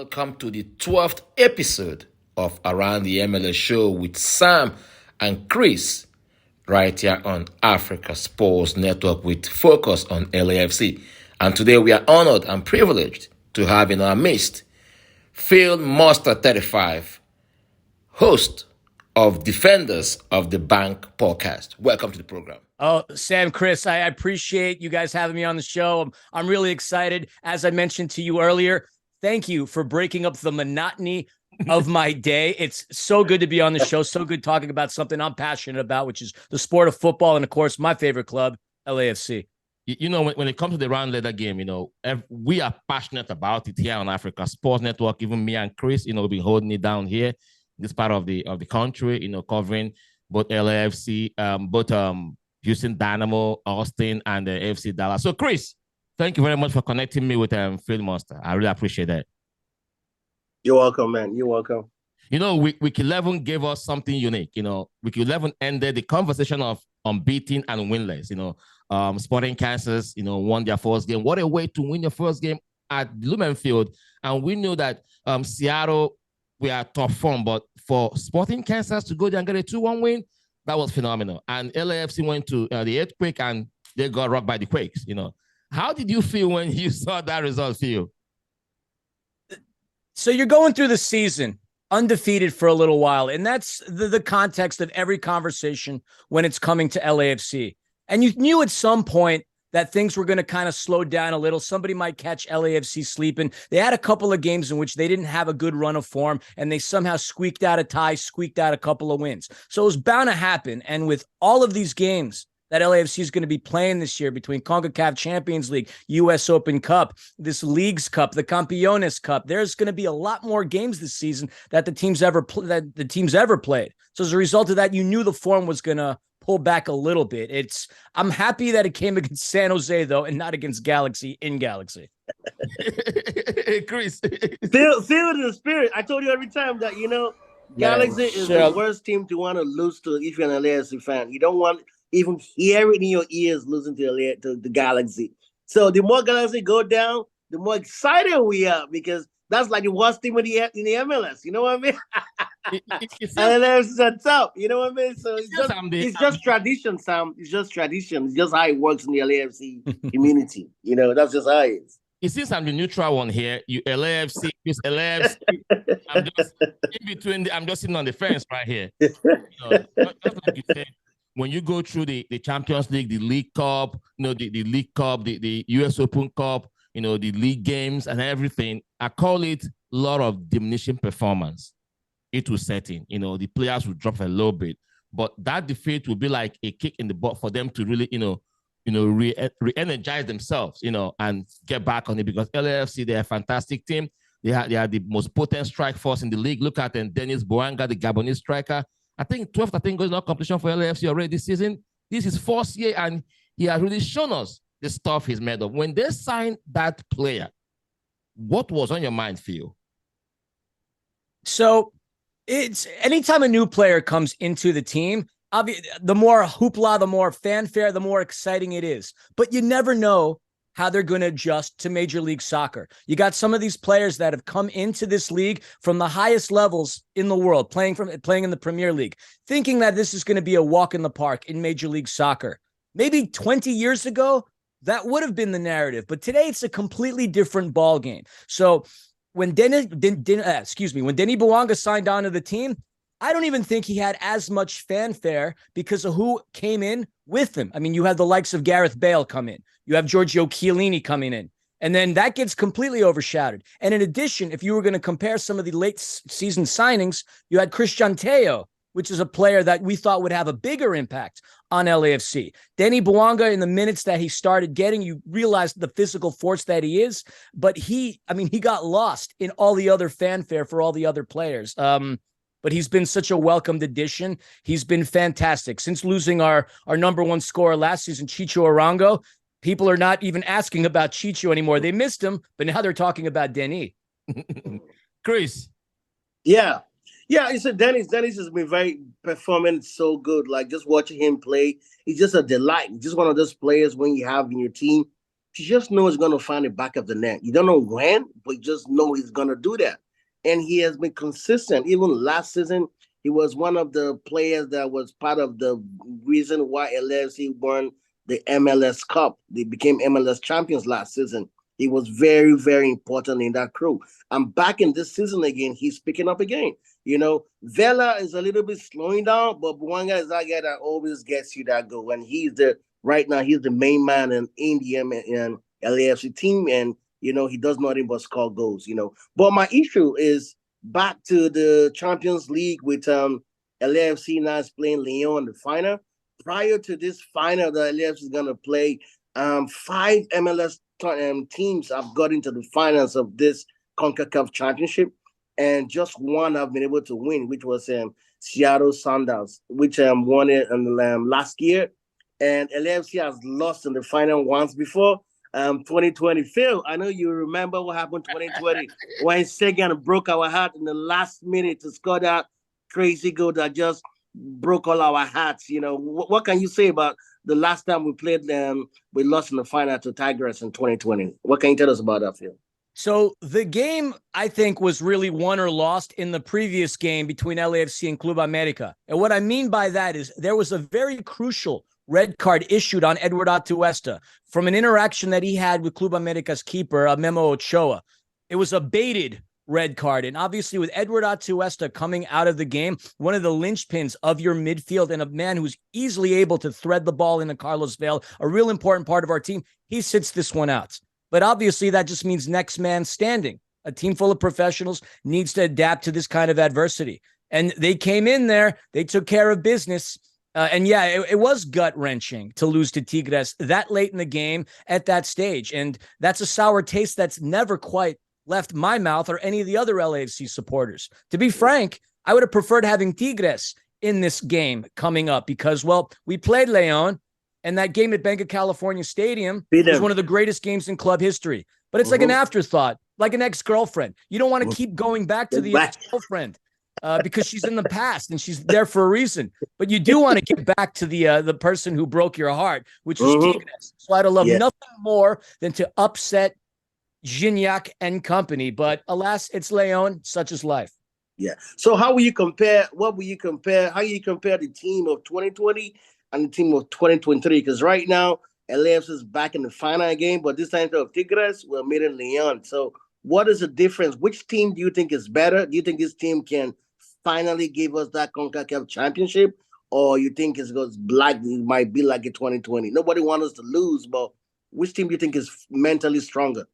welcome to the 12th episode of Around the MLS show with Sam and Chris right here on Africa Sports Network with focus on LAFC. And today we are honored and privileged to have in our midst Field Monster 35, host of Defenders of the Bank podcast. Welcome to the program. Oh, Sam, Chris, I appreciate you guys having me on the show. I'm really excited. As I mentioned to you earlier, thank you for breaking up the monotony of my day. It's so good to be on the show. So good talking about something I'm passionate about, which is the sport of football. And of course, my favorite club, LAFC. You know, when it comes to the round letter game, we are passionate about it here on Africa Sports Network. Even me and Chris, we've been holding it down here, this part of the country, covering both LAFC, Houston Dynamo, Austin, and the AFC Dallas. So, Chris, thank you very much for connecting me with Field Monster. I really appreciate that. You're welcome, man. You're welcome. Week 11 gave us something unique. Week 11 ended the conversation of unbeaten and winless. Sporting Kansas, won their first game. What a way to win your first game at Lumen Field. And we knew that Seattle, we are top form, but for Sporting Kansas to go there and get a 2-1 win, that was phenomenal. And LAFC went to the earthquake and they got rocked by the Quakes. How did you feel when you saw that result, Phil? So you're going through the season undefeated for a little while, and that's the context of every conversation when it's coming to LAFC. And you knew at some point that things were going to kind of slow down a little. Somebody might catch LAFC sleeping. They had a couple of games in which they didn't have a good run of form, and they somehow squeaked out a tie, squeaked out a couple of wins. So it was bound to happen. And with all of these games that LAFC is going to be playing this year between CONCACAF Champions League, U.S. Open Cup, this Leagues Cup, the Campeones Cup, there's going to be a lot more games this season that the teams ever played. So as a result of that, you knew the form was going to pull back a little bit. I'm happy that it came against San Jose, though, and not against Galaxy in Galaxy. Chris. Feel the spirit. I told you every time that, Galaxy is the worst team to want to lose to if you're an LAFC fan. You don't want even hear it in your ears losing to the Galaxy. So the more Galaxy go down, the more excited we are because that's like the worst team in the MLS. You know what I mean? And LAFC at top. You know what I mean? So it's just tradition, Sam. It's just tradition. It's just how it works in the LAFC community. That's just how it is. It seems I'm the neutral one here. You LAFC, it's LAFC. I'm just in between. I'm just sitting on the fence right here. Just like you said, when you go through the Champions League, the League Cup, the League Cup, the US Open Cup, the league games and everything, I call it a lot of diminishing performance. It will set in. The players will drop a little bit, but that defeat will be like a kick in the butt for them to really, re-energize themselves, and get back on it because LAFC, they're a fantastic team. They are the most potent strike force in the league. Look at them, Dennis Boanga, the Gabonese striker. I think 12th, goes in competition for LAFC already this season. This is fourth year, and he has really shown us the stuff he's made of. When they signed that player, what was on your mind, Phil? So it's anytime a new player comes into the team, the more hoopla, the more fanfare, the more exciting it is. But you never know how they're going to adjust to Major League Soccer. You got some of these players that have come into this league from the highest levels in the world, playing in the Premier League, thinking that this is going to be a walk in the park in Major League Soccer. Maybe 20 years ago, that would have been the narrative, but today it's a completely different ball game. So when Denis Bouanga signed on to the team, I don't even think he had as much fanfare because of who came in with him. I mean, you had the likes of Gareth Bale come in. You have Giorgio Chiellini coming in. And then that gets completely overshadowed. And in addition, if you were going to compare some of the late season signings, you had Christian Teo, which is a player that we thought would have a bigger impact on LAFC. Denny Bouanga, in the minutes that he started getting, you realized the physical force that he is. But he got lost in all the other fanfare for all the other players. But he's been such a welcomed addition. He's been fantastic. Since losing our number one scorer last season, Chicho Arango, people are not even asking about Chicho anymore. They missed him, but now they're talking about Denis. Chris. Yeah, you said Dennis has been performing so good. Like just watching him play, he's just a delight. Just one of those players when you have in your team you just know he's going to find the back of the net. You don't know when, but you just know he's going to do that. And he has been consistent. Even last season, he was one of the players that was part of the reason why LAFC won the MLS Cup. They became MLS champions last season. He was very, very important in that crew. And back in this season again, he's picking up again. Vela is a little bit slowing down, but Bouanga is that guy that always gets you that goal. And right now, he's the main man in the LAFC team. And, he does nothing but score goals, But my issue is back to the Champions League with LAFC now is playing Lyon in the final. Prior to this final that LAFC is going to play, 5 MLS teams have got into the finals of this CONCACAF championship, and just one have been able to win, which was Seattle Sounders, which won it last year. And LAFC has lost in the final once before. 2020. Phil, I know you remember what happened 2020 when Sagan broke our heart in the last minute to score that crazy goal that just broke all our hearts. What can you say about the last time we played them? We lost in the final to Tigers in 2020. What can you tell us about that, Phil? So the game, I think, was really won or lost in the previous game between LAFC and Club America. And what I mean by that is there was a very crucial red card issued on Edward Atuesta from an interaction that he had with Club America's keeper, Memo Ochoa. It was a baited red card. And obviously with Edward Atuesta coming out of the game, one of the linchpins of your midfield and a man who's easily able to thread the ball into Carlos Vela, a real important part of our team, he sits this one out. But obviously that just means next man standing. A team full of professionals needs to adapt to this kind of adversity. And they came in there, they took care of business. It was gut-wrenching to lose to Tigres that late in the game at that stage. And that's a sour taste that's never quite left my mouth or any of the other LAFC supporters. To be frank, I would have preferred having Tigres in this game coming up because, well, we played Leon, and that game at Bank of California Stadium was one of the greatest games in club history. But it's like an afterthought, like an ex-girlfriend. You don't want to keep going back to the ex-girlfriend. Because she's in the past and she's there for a reason. But you do want to get back to the person who broke your heart, which is Tigres. So I'd love nothing more than to upset Gignac and company. But alas, it's Leon, such is life. Yeah. So how will you compare? How you compare the team of 2020 and the team of 2023? Because right now, LAFC is back in the final game, but this time of Tigres, we're meeting Leon. So what is the difference? Which team do you think is better? Do you think this team can finally give us that CONCACAF championship, or you think it might be like a 2020? Nobody wants us to lose, but which team do you think is mentally stronger?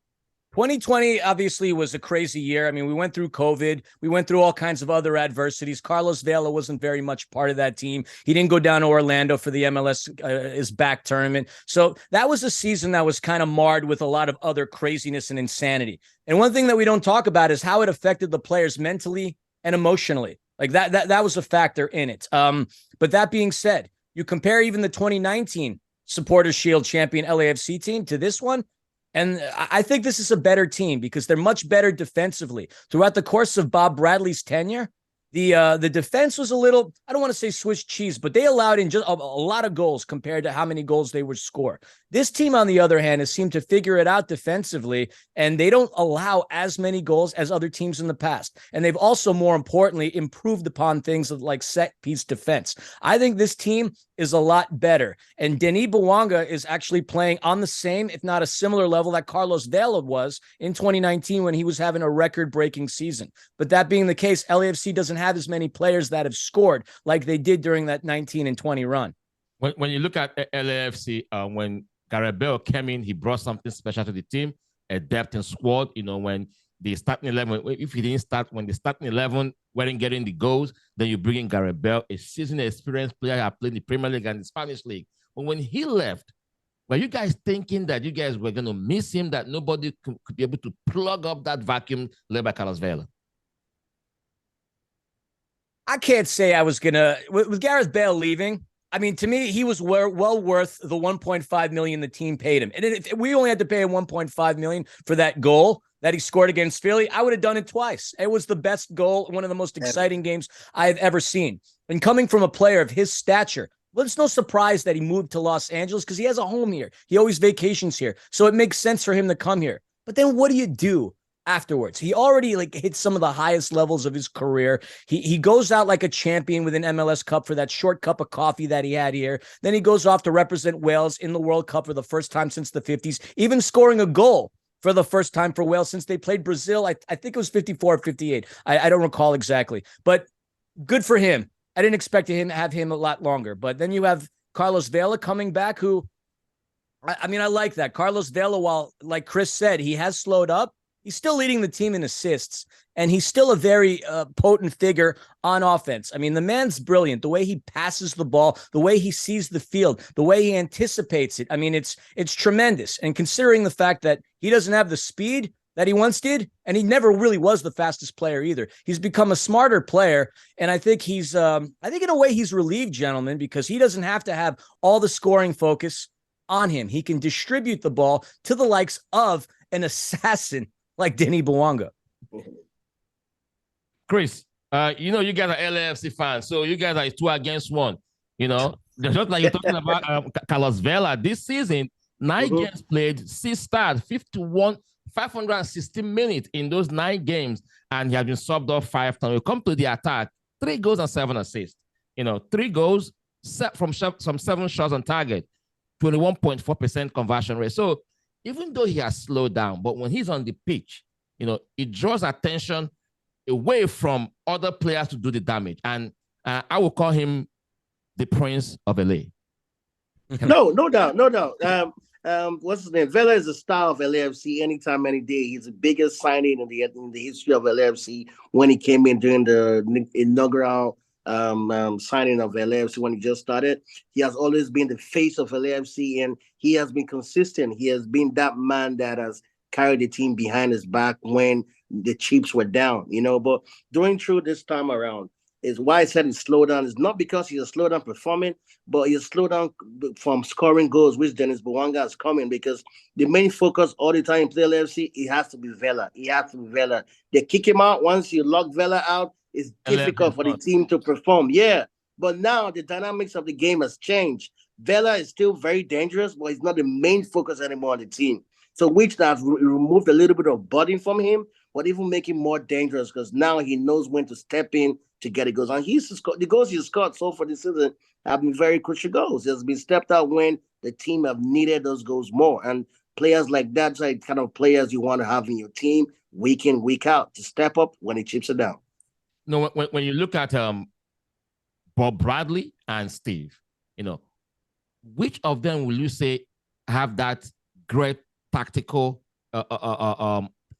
2020 obviously was a crazy year. I mean, we went through COVID. We went through all kinds of other adversities. Carlos Vela wasn't very much part of that team. He didn't go down to Orlando for the MLS is back tournament. So that was a season that was kind of marred with a lot of other craziness and insanity. And one thing that we don't talk about is how it affected the players mentally and emotionally. Like that was a factor in it. But that being said, you compare even the 2019 Supporters Shield champion LAFC team to this one, and I think this is a better team because they're much better defensively. Throughout the course of Bob Bradley's tenure, the defense was a little, I don't want to say Swiss cheese, but they allowed in just a lot of goals compared to how many goals they would score. This team, on the other hand, has seemed to figure it out defensively, and they don't allow as many goals as other teams in the past. And they've also, more importantly, improved upon things like set-piece defense. I think this team is a lot better. And Denis Bouanga is actually playing on the same, if not a similar level that Carlos Vela was in 2019 when he was having a record-breaking season. But that being the case, LAFC doesn't have as many players that have scored like they did during that 19 and 20 run. When you look at LAFC, when Gareth Bale came in, he brought something special to the team, a depth in squad. When the starting 11, if he didn't start, when the starting 11 weren't getting the goals, then you bring in Gareth Bale, a seasoned experienced player who played in the Premier League and the Spanish League. But when he left, were you guys thinking that you guys were going to miss him, that nobody could be able to plug up that vacuum led by Carlos Vela? I can't say I was going to, with Gareth Bale leaving, I mean, to me, he was well worth the $1.5 million the team paid him. And if we only had to pay him $1.5 million for that goal that he scored against Philly, I would have done it twice. It was the best goal, one of the most exciting games I've ever seen. And coming from a player of his stature, Well, it's no surprise that he moved to Los Angeles because he has a home here. He always vacations here. So it makes sense for him to come here. But then what do you do afterwards? He already hit some of the highest levels of his career. He goes out like a champion with an MLS Cup for that short cup of coffee that he had here. Then he goes off to represent Wales in the World Cup for the first time since the 50s, even scoring a goal for the first time for Wales since they played Brazil. I think it was 54 or 58. I don't recall exactly, but good for him. I didn't expect him to have him a lot longer. But then you have Carlos Vela coming back, who, I mean, I like that. Carlos Vela, while, like Chris said, he has slowed up, he's still leading the team in assists, and he's still a very potent figure on offense. I mean, the man's brilliant. The way he passes the ball, the way he sees the field, the way he anticipates it. I mean, it's tremendous. And considering the fact that he doesn't have the speed that he once did, and he never really was the fastest player either. He's become a smarter player, and I think he's, I think in a way he's relieved, gentlemen, because he doesn't have to have all the scoring focus on him. He can distribute the ball to the likes of an assassin like Denny Bouanga. Chris, you guys are LAFC fans, so you guys are 2 against 1. Just like you're talking about Carlos Vela this season, 9 games played, 6 starts, 51, 560 minutes in those 9 games, and he has been subbed off 5 times. We come to the attack, 3 goals and 7 assists. 3 goals from 7 shots on target, 21.4% conversion rate. So even though he has slowed down, but when he's on the pitch, it draws attention away from other players to do the damage. And I will call him the Prince of LA. No doubt. What's his name? Vela is the star of LAFC anytime, any day. He's the biggest signing in the history of LAFC when he came in during the inaugural signing of LAFC when he just started. He has always been the face of LAFC, and he has been consistent. He has been that man that has carried the team behind his back when the chips were down, But during through this time around, is why I said he's slowed down. It's not because he's a slow down performing, but he's slowed down from scoring goals, which Dennis Bouanga is coming, because the main focus all the time in play LFC, it has to be Vela. They kick him out. Once you lock Vela out, it's difficult for the team to perform. Yeah. But now the dynamics of the game has changed. Vela is still very dangerous, but he's not the main focus anymore on the team. So which has removed a little bit of burden from him, but even make him more dangerous because now he knows when to step in to get it goals. And the goals he's scored so far this season have been very crucial goals. He has been stepped out when the team have needed those goals more. And players like that are the kind of players you want to have in your team week in, week out to step up when it chips it down. No, when you look at Bob Bradley and Steve, which of them will you say have that great tactical,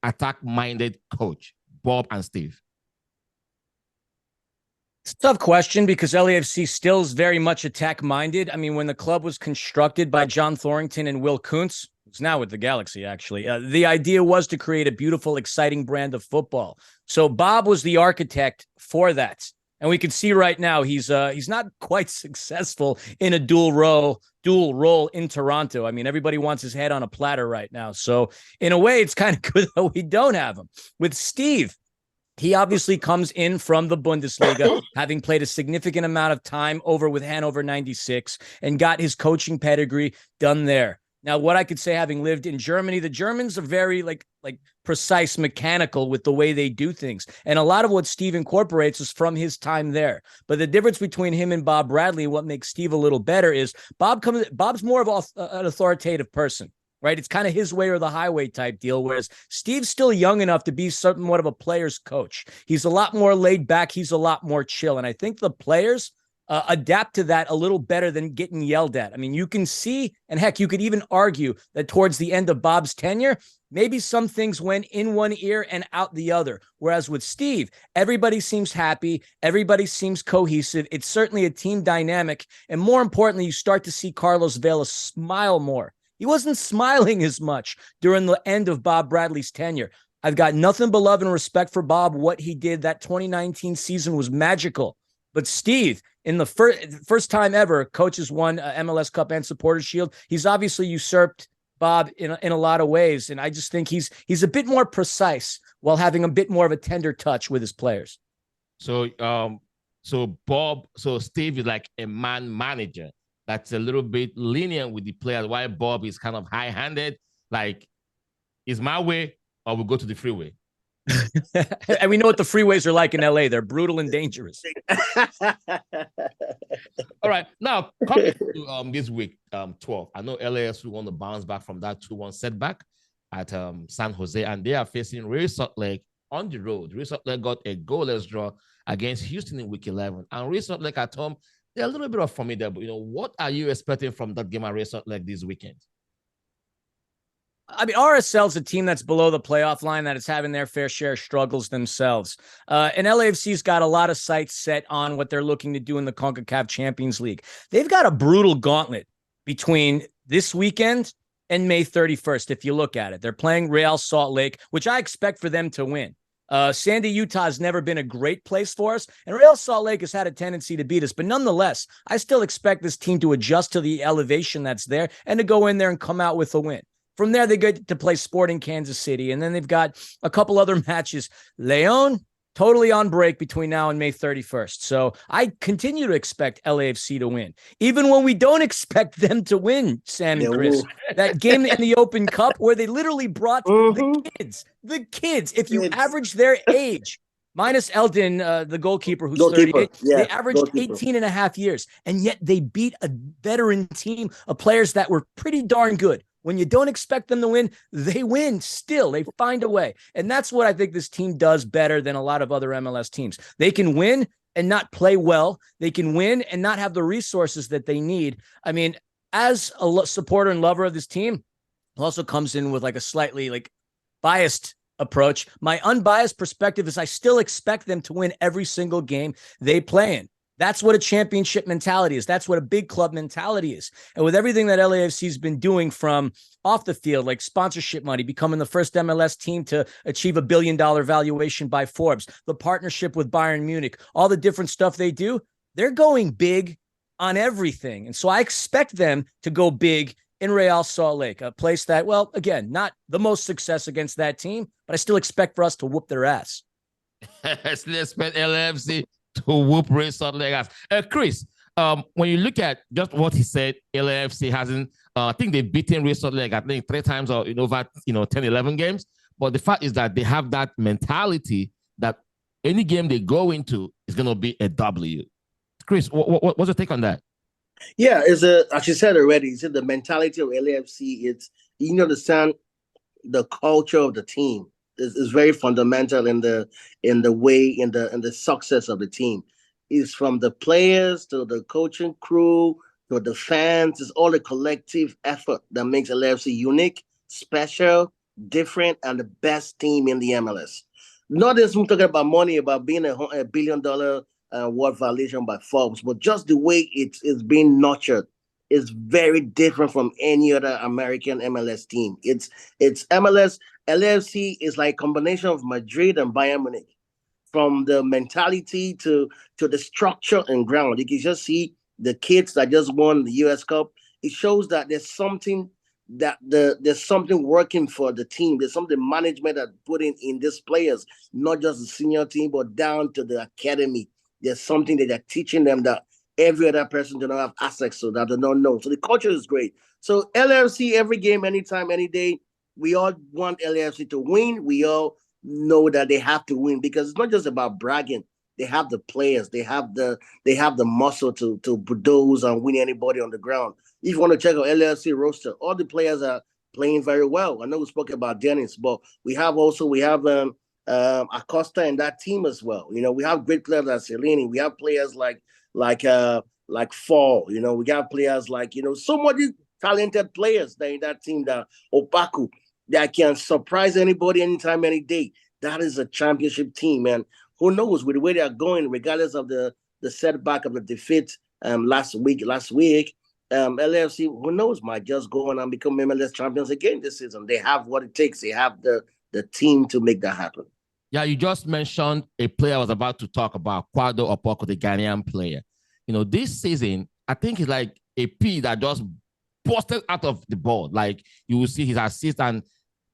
attack-minded coach, Bob and Steve? It's a tough question because LAFC still is very much attack-minded. I mean, when the club was constructed by John Thorrington and Will Kuntz, it's now with the Galaxy, actually, the idea was to create a beautiful, exciting brand of football. So Bob was the architect for that. And we can see right now he's not quite successful in a dual role in Toronto. I mean, everybody wants his head on a platter right now. So in a way, it's kind of good that we don't have him. With Steve, he obviously comes in from the Bundesliga, having played a significant amount of time over with Hannover 96 and got his coaching pedigree done there. Now, what I could say, having lived in Germany, the Germans are very like precise, mechanical with the way they do things. And a lot of what Steve incorporates is from his time there. But the difference between him and Bob Bradley, what makes Steve a little better is Bob's more of an authoritative person, right? It's kind of his way or the highway type deal, whereas Steve's still young enough to be somewhat of a player's coach. He's a lot more laid back. He's a lot more chill. And I think the players adapt to that a little better than getting yelled at. I mean, you can see, and heck, you could even argue that towards the end of Bob's tenure, maybe some things went in one ear and out the other. Whereas with Steve, everybody seems happy. Everybody seems cohesive. It's certainly a team dynamic. And more importantly, you start to see Carlos Vela smile more. He wasn't smiling as much during the end of Bob Bradley's tenure. I've got nothing but love and respect for Bob. What he did that 2019 season was magical. But Steve, in the first time ever, coaches won MLS Cup and Supporters Shield. He's obviously usurped Bob in a lot of ways, and I just think he's a bit more precise while having a bit more of a tender touch with his players. So So Steve is like a man manager that's a little bit lenient with the players, while Bob is kind of high-handed, like, is my way or we go to the freeway. And we know what the freeways are like in LA. They're brutal and dangerous. All right. Now, coming to this week, 12. I know LAFC want to bounce back from that 2-1 setback at San Jose, and they are facing Real Salt Lake on the road. Real Salt Lake got a goalless draw against Houston in week 11. And Real Salt Lake at home, they're a little bit of formidable. What are you expecting from that game at Real Salt Lake this weekend? I mean, RSL's a team that's below the playoff line that is having their fair share of struggles themselves. And LAFC's got a lot of sights set on what they're looking to do in the CONCACAF Champions League. They've got a brutal gauntlet between this weekend and May 31st, if you look at it. They're playing Real Salt Lake, which I expect for them to win. Sandy, Utah has never been a great place for us, and Real Salt Lake has had a tendency to beat us. But nonetheless, I still expect this team to adjust to the elevation that's there and to go in there and come out with a win. From there, they get to play Sporting Kansas City, and then they've got a couple other matches. Leon, totally on break between now and May 31st. So I continue to expect LAFC to win, even when we don't expect them to win, Sam and Chris. That game in the Open Cup where they literally brought the kids. If you average their age, minus Eldon, the goalkeeper, who's 38, they averaged 18 and a half years, and yet they beat a veteran team of players that were pretty darn good. When you don't expect them to win, they win still. They find a way. And that's what I think this team does better than a lot of other MLS teams. They can win and not play well. They can win and not have the resources that they need. I mean, as a supporter and lover of this team, it also comes in with like a slightly biased approach. My unbiased perspective is I still expect them to win every single game they play in. That's what a championship mentality is. That's what a big club mentality is. And with everything that LAFC has been doing from off the field, like sponsorship money, becoming the first MLS team to achieve $1 billion valuation by Forbes, the partnership with Bayern Munich, all the different stuff they do, they're going big on everything. And so I expect them to go big in Real Salt Lake, a place that, well, again, not the most success against that team, but I still expect for us to whoop their ass. Let's expect LAFC to whoop Real Salt Lake ass. Chris, when you look at just what he said, LAFC hasn't, I think they've beaten Real Salt Lake, I think 3 times or over 10, 11 games. But the fact is that they have that mentality that any game they go into is going to be a W. Chris, what's your take on that? Yeah, as you said already, it's the mentality of LAFC. It's, you understand the culture of the team is very fundamental in the success of the team. It's from the players to the coaching crew to the fans. It's all the collective effort that makes LAFC unique, special, different, and the best team in the MLS. Not just talking about money, about being a $1 billion award valuation by Forbes, but just the way it's being nurtured is very different from any other American MLS team. It's MLS. LAFC is like a combination of Madrid and Bayern Munich. From the mentality to the structure and ground. You can just see the kids that just won the US Cup. It shows that there's something working for the team. There's something management that put in these players, not just the senior team, but down to the academy. There's something that they're teaching them that every other person do not have access to, that they don't know. So the culture is great. So LAFC, every game, anytime, any day, we all want LAFC to win. We all know that they have to win because it's not just about bragging. They have the players. They have the muscle to bulldoze and win anybody on the ground. If you want to check out LAFC roster, all the players are playing very well. I know we spoke about Dennis, but we have Acosta in that team as well. We have great players like Cellini. We have players like Fall. We got players like so many talented players in that team, that Opaku, that can surprise anybody anytime, any day. That is a championship team, man. Who knows, with the way they are going, regardless of the setback of the defeat last week, LAFC, who knows, might just go on and become MLS champions again this season. They have what it takes. They have the team to make that happen. Yeah, you just mentioned a player I was about to talk about, Kwado Opoko, the Ghanaian player. This season, I think it's like a P that just busted out of the board. Like, you will see his assist, and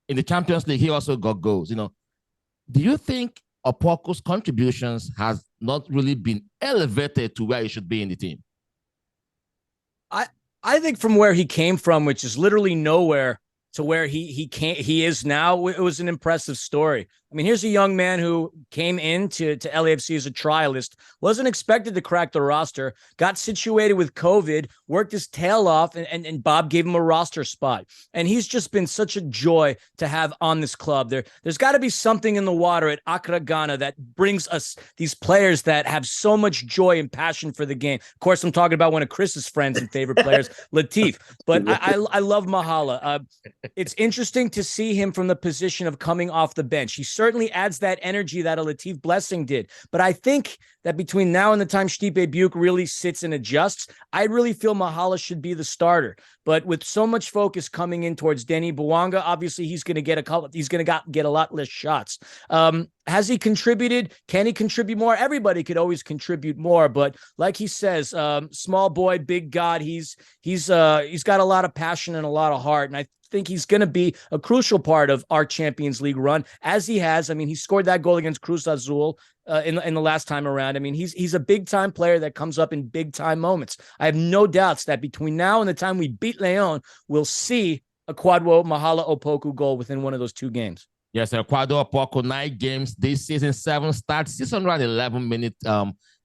in the Champions League, he also got goals. Do you think Opoku's contributions has not really been elevated to where he should be in the team? I think from where he came from, which is literally nowhere, to where he is now, it was an impressive story. I mean, here's a young man who came into LAFC as a trialist, wasn't expected to crack the roster, got situated with COVID, worked his tail off, and Bob gave him a roster spot. And he's just been such a joy to have on this club. There's got to be something in the water at Accra, Ghana, that brings us these players that have so much joy and passion for the game. Of course, I'm talking about one of Chris's friends and favorite players, Latif. But I love Mahala. It's interesting to see him from the position of coming off the bench. He certainly adds that energy that a Latif Blessing did. But I think that between now and the time Stipe Buke really sits and adjusts, I really feel Mahala should be the starter. But with so much focus coming in towards Denny Bouanga, obviously he's going to get get a lot less shots. Has he contributed? Can he contribute more? Everybody could always contribute more, but like he says, small boy, big God. He's got a lot of passion and a lot of heart, and I think he's going to be a crucial part of our Champions League run, as he has. I mean, he scored that goal against Cruz Azul in the last time around. I mean, he's a big time player that comes up in big time moments. I have no doubts that between now and the time we beat Leon, we'll see a Kwadwo Mahala Opoku goal within one of those two games. Yes, Kwadwo Opoku, 9 games this season, 7 starts, 611 minutes.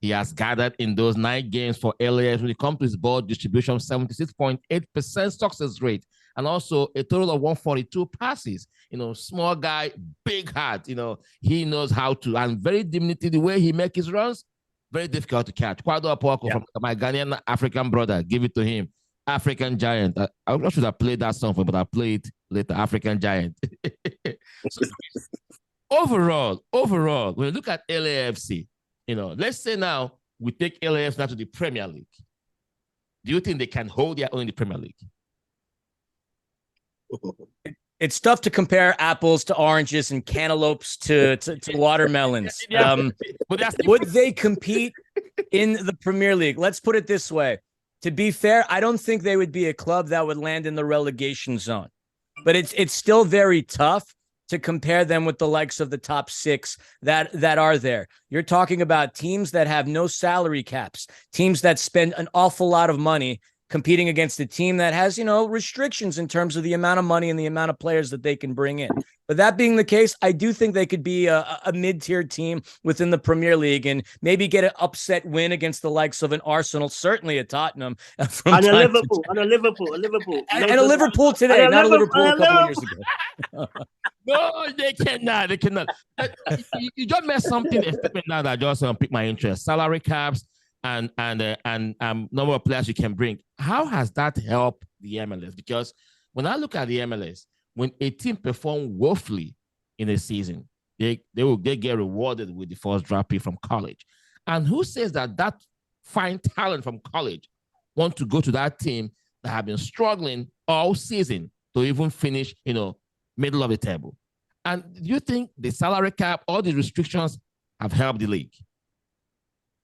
He has gathered in those 9 games for LAS. When it comes to his ball distribution, 76.8% success rate, and also a total of 142 passes. Small guy, big heart. He knows how to, and very dignity, the way he makes his runs, very difficult to catch. Kwadwo Opoku, from my Ghanaian African brother, give it to him. African Giant. I should have played that song for him, but I played later, African Giant. So, overall, when you look at LAFC, let's say now we take LAFC now to the Premier League. Do you think they can hold their own in the Premier League? It's tough to compare apples to oranges and cantaloupes to watermelons. Would they compete in the Premier League? Let's put it this way. To be fair, I don't think they would be a club that would land in the relegation zone. But it's still very tough to compare them with the likes of the top 6 that are there. You're talking about teams that have no salary caps, teams that spend an awful lot of money competing against a team that has, restrictions in terms of the amount of money and the amount of players that they can bring in. But that being the case, I do think they could be a mid-tier team within the Premier League and maybe get an upset win against the likes of an Arsenal, certainly a Tottenham. And a Liverpool. And a Liverpool today, not a Liverpool a couple of years ago. No, they cannot. You just made something now that just piqued my interest. Salary caps and number of players you can bring. How has that helped the MLS? Because when I look at the MLS, when a team performs woefully in a season, they get rewarded with the first draft pick from college. And who says that fine talent from college want to go to that team that have been struggling all season to even finish, middle of the table? And do you think the salary cap, all the restrictions have helped the league?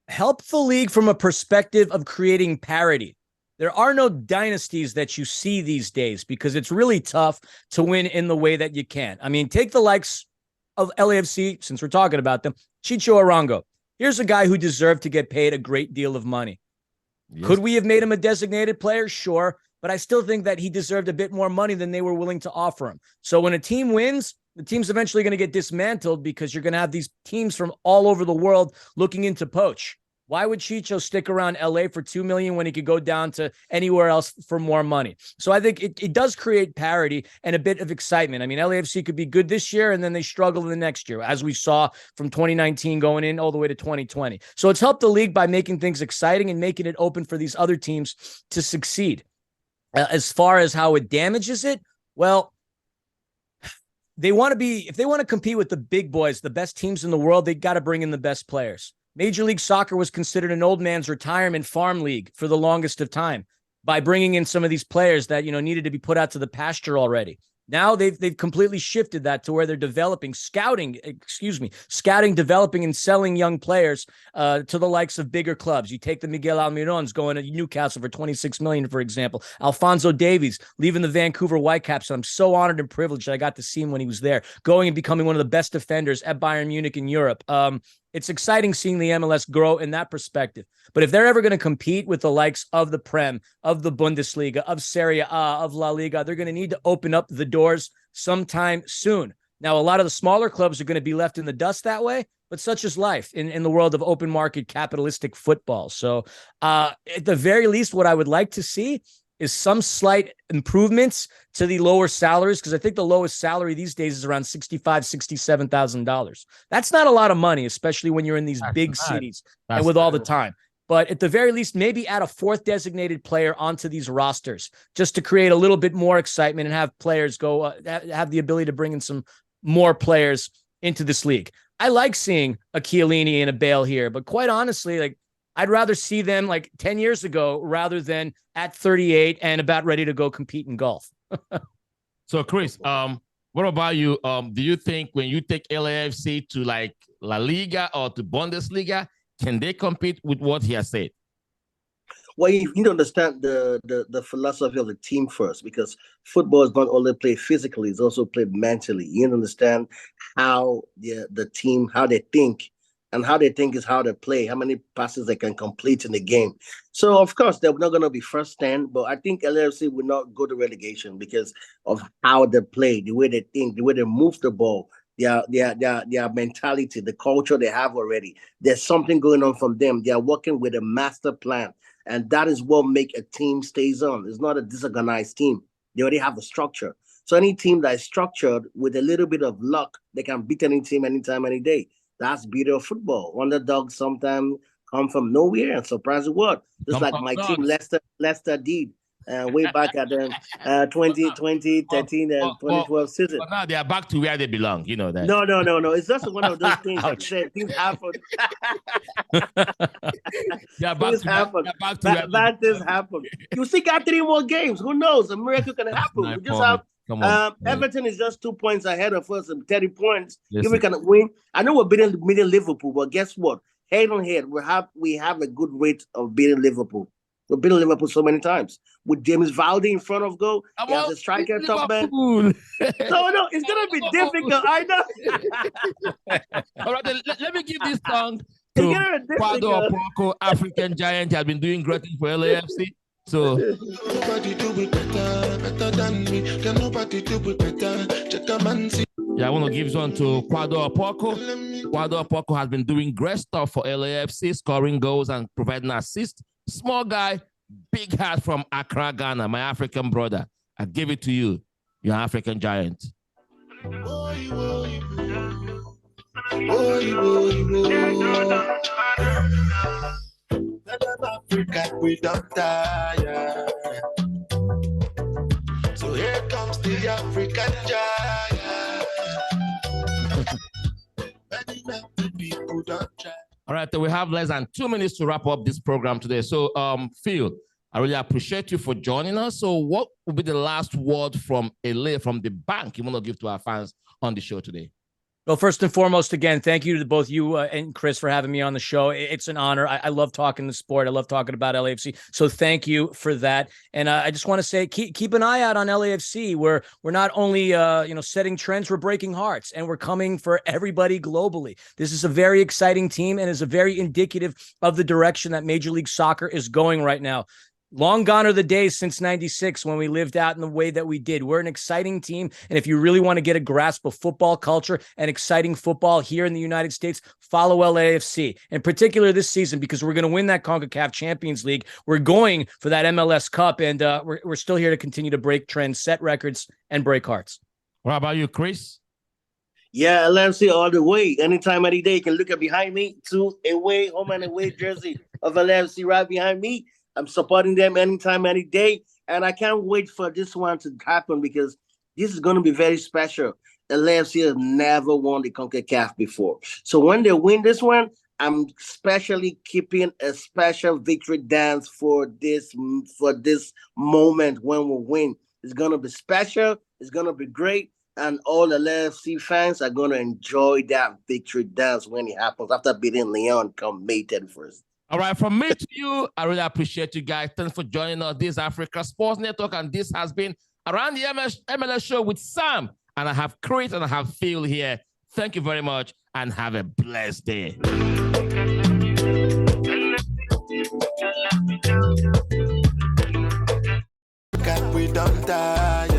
Help the league from a perspective of creating parity. There are no dynasties that you see these days because it's really tough to win in the way that you can. I mean, take the likes of LAFC, since we're talking about them, Chicho Arango. Here's a guy who deserved to get paid a great deal of money. Yes. Could we have made him a designated player? Sure. But I still think that he deserved a bit more money than they were willing to offer him. So when a team wins, the team's eventually going to get dismantled because you're going to have these teams from all over the world looking into poach. Why would Chicho stick around LA for $2 million when he could go down to anywhere else for more money? So I think it does create parity and a bit of excitement. I mean, LAFC could be good this year and then they struggle in the next year, as we saw from 2019 going in all the way to 2020. So it's helped the league by making things exciting and making it open for these other teams to succeed. As far as how it damages it, well, if they want to compete with the big boys, the best teams in the world, they got to bring in the best players. Major League Soccer was considered an old man's retirement farm league for the longest of time by bringing in some of these players that, needed to be put out to the pasture already. Now they've completely shifted that to where they're scouting, developing and selling young players to the likes of bigger clubs. You take the Miguel Almirons going to Newcastle for $26 million, for example. Alphonso Davies leaving the Vancouver Whitecaps. I'm so honored and privileged I got to see him when he was there, going and becoming one of the best defenders at Bayern Munich in Europe. It's exciting seeing the MLS grow in that perspective. But if they're ever going to compete with the likes of the Prem, of the Bundesliga, of Serie A, of La Liga, they're going to need to open up the doors sometime soon. Now, a lot of the smaller clubs are going to be left in the dust that way, but such is life in the world of open market capitalistic football. So at the very least, what I would like to see is some slight improvements to the lower salaries, because I think the lowest salary these days is around $65,000, $67,000. That's not a lot of money, especially when you're in these big cities and with all the time. But at the very least, maybe add a fourth designated player onto these rosters just to create a little bit more excitement and have players go have the ability to bring in some more players into this league. I like seeing a Chiellini and a Bale here, but quite honestly, like, I'd rather see them like 10 years ago rather than at 38 and about ready to go compete in golf. So, Chris, what about you? Do you think when you take LAFC to like La Liga or to Bundesliga, can they compete with what he has said? Well, you need to understand the philosophy of the team first, because football is not only played physically, it's also played mentally. You need to understand how the team, how they think, and how they think is how they play, how many passes they can complete in the game. So, of course, they're not going to be first 10, but I think LAFC will not go to relegation because of how they play, the way they think, the way they move the ball, their mentality, the culture they have already. There's something going on from them. They are working with a master plan, and that is what makes a team stays on. It's not a disorganized team. They already have a structure. So any team that is structured with a little bit of luck, they can beat any team anytime, any day. That's beauty of football. Underdogs sometimes come from nowhere and surprise the world. Just like my team, Leicester did way back at the 2013 and 2012 season. But now they are back to where they belong. You know that. No. It's just one of those things. Things happen. Bad things happen. You still got 3 more games. Who knows? A miracle can happen. We just have. Everton is just 2 points ahead of us and 30 points. If we can win, I know we're beating Liverpool, but guess what? Head on head, we have a good rate of beating Liverpool. We've beaten Liverpool so many times with James Vardy in front of goal. He has a striker, top man. No, it's gonna be difficult. I know. All right, let me give this song to Kwado Opoku, African Giant. Has been doing great for LAFC. So nobody do it better than me. Can nobody do it better? Check a man see. Yeah, I want to give this one to Kwado Opoku. Kwado Opoku has been doing great stuff for LAFC, scoring goals and providing assists. Small guy, big hat from Accra, Ghana, my African brother. I give it to you, your African Giant. Africa, we don't tire. So here comes the African giant. All right, so we have less than 2 minutes to wrap up this program today. So, Phil, I really appreciate you for joining us. So, what will be the last word from LA, from the bank, you want to give to our fans on the show today? Well, first and foremost, again, thank you to both you and Chris for having me on the show. It's an honor. I love talking the sport. I love talking about LAFC. So thank you for that. And I just want to say, keep an eye out on LAFC. We're not only setting trends, we're breaking hearts, and we're coming for everybody globally. This is a very exciting team and is a very indicative of the direction that Major League Soccer is going right now. Long gone are the days since 96 when we lived out in the way that we did. We're an exciting team. And if you really want to get a grasp of football culture and exciting football here in the United States, follow LAFC, in particular this season, because we're going to win that CONCACAF Champions League. We're going for that MLS Cup, and we're still here to continue to break trends, set records, and break hearts. What about you, Chris? Yeah, LAFC all the way. Anytime, any day. You can look at behind me, home and away jersey of LAFC right behind me. I'm supporting them anytime, any day. And I can't wait for this one to happen because this is going to be very special. The LAFC has never won the CONCACAF before. So when they win this one, I'm especially keeping a special victory dance for this moment when we win. It's going to be special. It's going to be great. And all the LAFC fans are going to enjoy that victory dance when it happens after beating Leon come May 31st. All right, from me to you, I really appreciate you guys. Thanks for joining us. This is Africa Sports Network, and this has been Around the MLS Show with Sam. And I have Chris and I have Phil here. Thank you very much, and have a blessed day. We don't die.